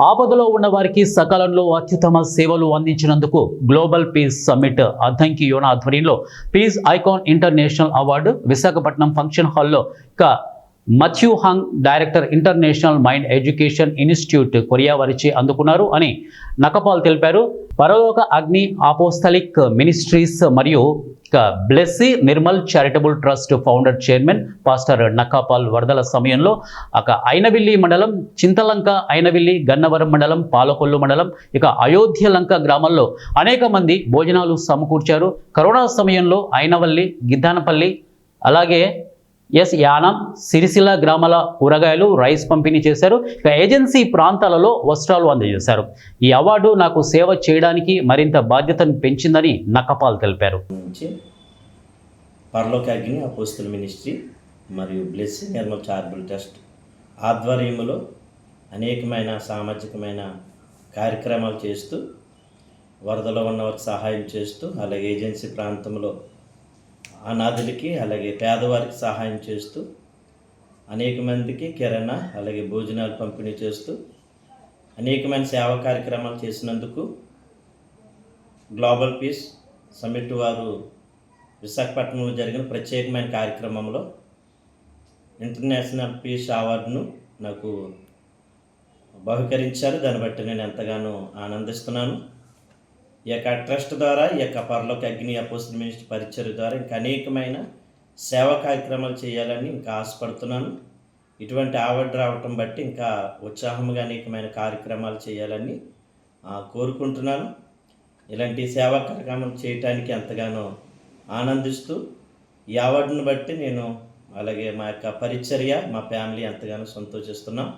ఆపదలో ఉన్న వారికి సకాలంలో అత్యుత్తమ సేవలు అందించినందుకు global peace summit Addanki Yona ఆధ్వర్యంలో peace icon international award Visakhapatnam function హాల్లో Matthew Hung director international mind education institute Korea వారిచే అందుకున్నారు అని నకపాల్ తెలిపారు. పరలోక అగ్ని అపోస్తలిక్ మినిస్ట్రీస్ మరియు Blessy Nirmal charitable trust founder chairman pastor Nakapal వరదల సమయంలో ఐనవిల్లి మండలం చింతలంక, ఐనవిల్లి, గన్నవరం మండలం, పాలకొల్లు మండలం, అయోధ్య లంక గ్రామాల్లో అనేక మంది భోజనాలు సమకూర్చారు. కరోనా సమయంలో ఐనవల్లి, గిద్దానపల్లి, అలాగే యానం, సిరిసిల్ల గ్రామాల కూరగాయలు, రైస్ పంపిణీ చేశారు. ఏజెన్సీ ప్రాంతాలలో వస్త్రాలు అందజేశారు. ఈ అవార్డు నాకు సేవ చేయడానికి మరింత బాధ్యతను పెంచిందని నకపాల్ తెలిపారు. పరలోక అగ్ని అపోస్తల మినిస్ట్రీ మరియు బ్లెస్సింగ్ నిర్మల్ చారిటబుల్ ట్రస్ట్ ఆధ్వర్యంలో అనేకమైన సామాజికమైన కార్యక్రమాలు చేస్తూ, వరదలో ఉన్నవారికి సహాయం చేస్తూ, అలాగే ఏజెన్సీ ప్రాంతంలో అనాథులకి, అలాగే పేదవారికి సహాయం చేస్తూ, అనేక మందికి కిరాణా, అలాగే భోజనాలు పంపిణీ చేస్తూ అనేకమైన సేవా కార్యక్రమాలు చేసినందుకు గ్లోబల్ పీస్ సమ్మిట్ వారు విశాఖపట్నంలో జరిగిన ప్రత్యేకమైన కార్యక్రమంలో ఇంటర్నేషనల్ పీస్ అవార్డును నాకు బహుకరించారు. దాన్ని బట్టి నేను ఎంతగానో ఆనందిస్తున్నాను. ఈ యొక్క ట్రస్ట్ ద్వారా, ఈ యొక్క పరలోక అగ్ని అపోస్తల మినిస్ట్రీ పరిచర్య ద్వారా ఇంకా అనేకమైన సేవా కార్యక్రమాలు చేయాలని ఇంకా ఆశపడుతున్నాను. ఇటువంటి అవార్డు రావటం బట్టి ఇంకా ఉత్సాహంగా అనేకమైన కార్యక్రమాలు చేయాలని కోరుకుంటున్నాను. ఇలాంటి సేవా కార్యక్రమాలు చేయటానికి ఎంతగానో ఆనందిస్తూ ఈ అవార్డును బట్టి నేను, అలాగే మా యొక్క పరిచర్య, మా ఫ్యామిలీ ఎంతగానో సంతోషిస్తున్నాం.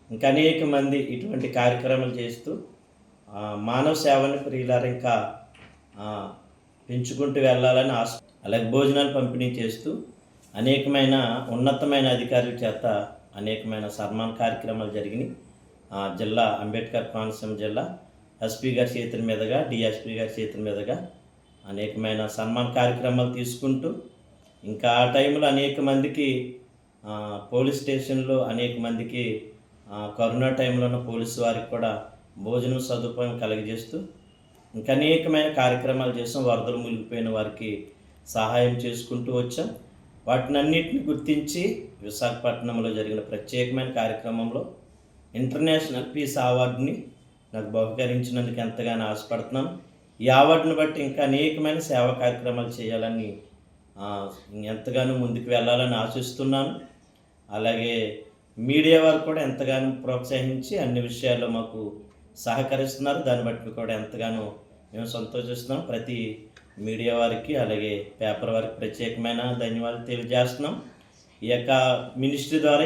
ఇంకా అనేక మంది ఇటువంటి కార్యక్రమాలు చేస్తూ మానవ సేవని ప్రియులారు ఇంకా పెంచుకుంటూ వెళ్ళాలని ఆశ. అలాగే భోజనాలు పంపిణీ చేస్తూ అనేకమైన ఉన్నతమైన అధికారుల చేత అనేకమైన సన్మాన కార్యక్రమాలు జరిగినాయి. జిల్లా అంబేద్కర్ కోనసీమ జిల్లా ఎస్పీ గారి చేతుల మీదుగా, డిఎస్పీ గారి చేతుల మీదుగా అనేకమైన సన్మాన కార్యక్రమాలు తీసుకుంటూ, ఇంకా ఆ టైంలో అనేక మందికి పోలీస్ స్టేషన్లో అనేక మందికి కరోనా టైంలో ఉన్న పోలీసు వారికి కూడా భోజనం సదుపాయం కలుగజేస్తూ ఇంకా అనేకమైన కార్యక్రమాలు చేసాం. వరదలు మునిగిపోయిన వారికి సహాయం చేసుకుంటూ వచ్చాం. వాటినన్నిటిని గుర్తించి విశాఖపట్నంలో జరిగిన ప్రత్యేకమైన కార్యక్రమంలో ఇంటర్నేషనల్ పీస్ అవార్డుని నాకు బహుకరించినందుకు ఎంతగానో ఆశపడుతున్నాను. ఈ అవార్డును బట్టి ఇంకా అనేకమైన సేవా కార్యక్రమాలు చేయాలని ఎంతగానో ముందుకు వెళ్ళాలని ఆశిస్తున్నాను. అలాగే మీడియా వారు కూడా ఎంతగానో ప్రోత్సహించి అన్ని విషయాల్లో మాకు సహకరిస్తున్నారు. దాన్ని బట్టి కూడా ఎంతగానో మేము సంతోషిస్తున్నాం. ప్రతి మీడియా వారికి, అలాగే పేపర్ వారికి ప్రత్యేకమైన ధన్యవాదాలు తెలియజేస్తున్నాం. ఈ యొక్క మినిస్ట్రీ ద్వారా